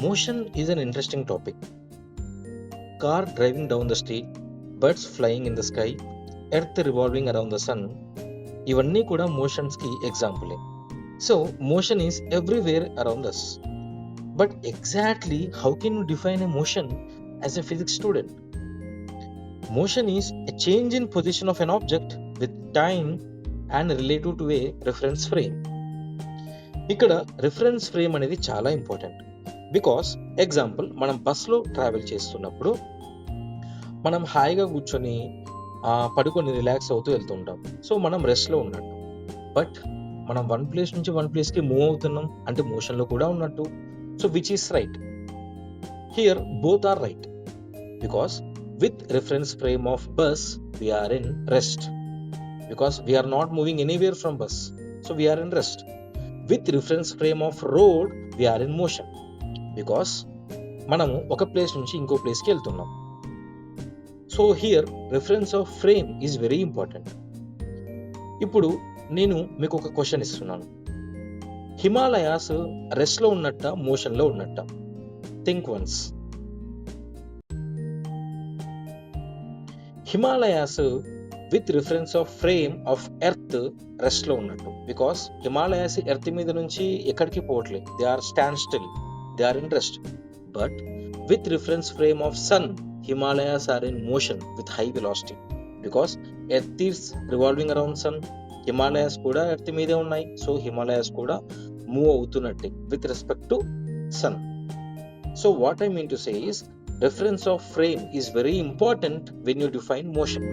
Motion is an interesting topic. Car driving down the street, birds flying in the sky, earth revolving around the sun, ఇవన్నీ కూడా మోషన్స్కి ఎగ్జాంపులే. So motion is everywhere around us. But exactly how can you define a motion as a physics student? Motion is a change in position of an object with time and relative to a reference frame. ఇక్కడ reference frame అనేది చాలా important. Because example, మనం బస్లో travel చేస్తున్నప్పుడు మనం హాయిగా కూర్చొని పడుకొని రిలాక్స్ అవుతూ వెళ్తుంటాం. సో మనం రెస్ట్లో ఉన్నట్టు. బట్ మనం వన్ ప్లేస్ నుంచి వన్ ప్లేస్కి మూవ్ అవుతున్నాం అంటే మోషన్లో కూడా ఉన్నట్టు. So which is right? Here both are right. Because with reference frame of bus we're in rest. Because we're not moving anywhere from bus. So we're in rest. With reference frame of road we're in motion. Because మనము ఒక place నుంచి ఇంకో ప్లేస్కి వెళ్తున్నాం. So here reference of frame is very important. ఇప్పుడు నేను మీకు ఒక క్వశ్చన్ ఇస్తున్నాను. హిమాలయాస్ రెస్ట్లో ఉన్నట్ట, మోషన్లో ఉన్నట్ట? Think once. Himalayas with reference of frame of earth రెస్ట్లో ఉన్నట్టు. బికాస్ హిమాలయాస్ ఎర్త్ మీద నుంచి ఎక్కడికి పోవట్లేదు. They are stand still, they are in rest. But with reference frame of sun, Himalayas are in motion with high velocity because earth is revolving around sun. Himalayas kuda earth meede unnai. So Himalayas kuda move avutunatte with respect to sun. So what I mean to say is reference of frame is very important when you define motion.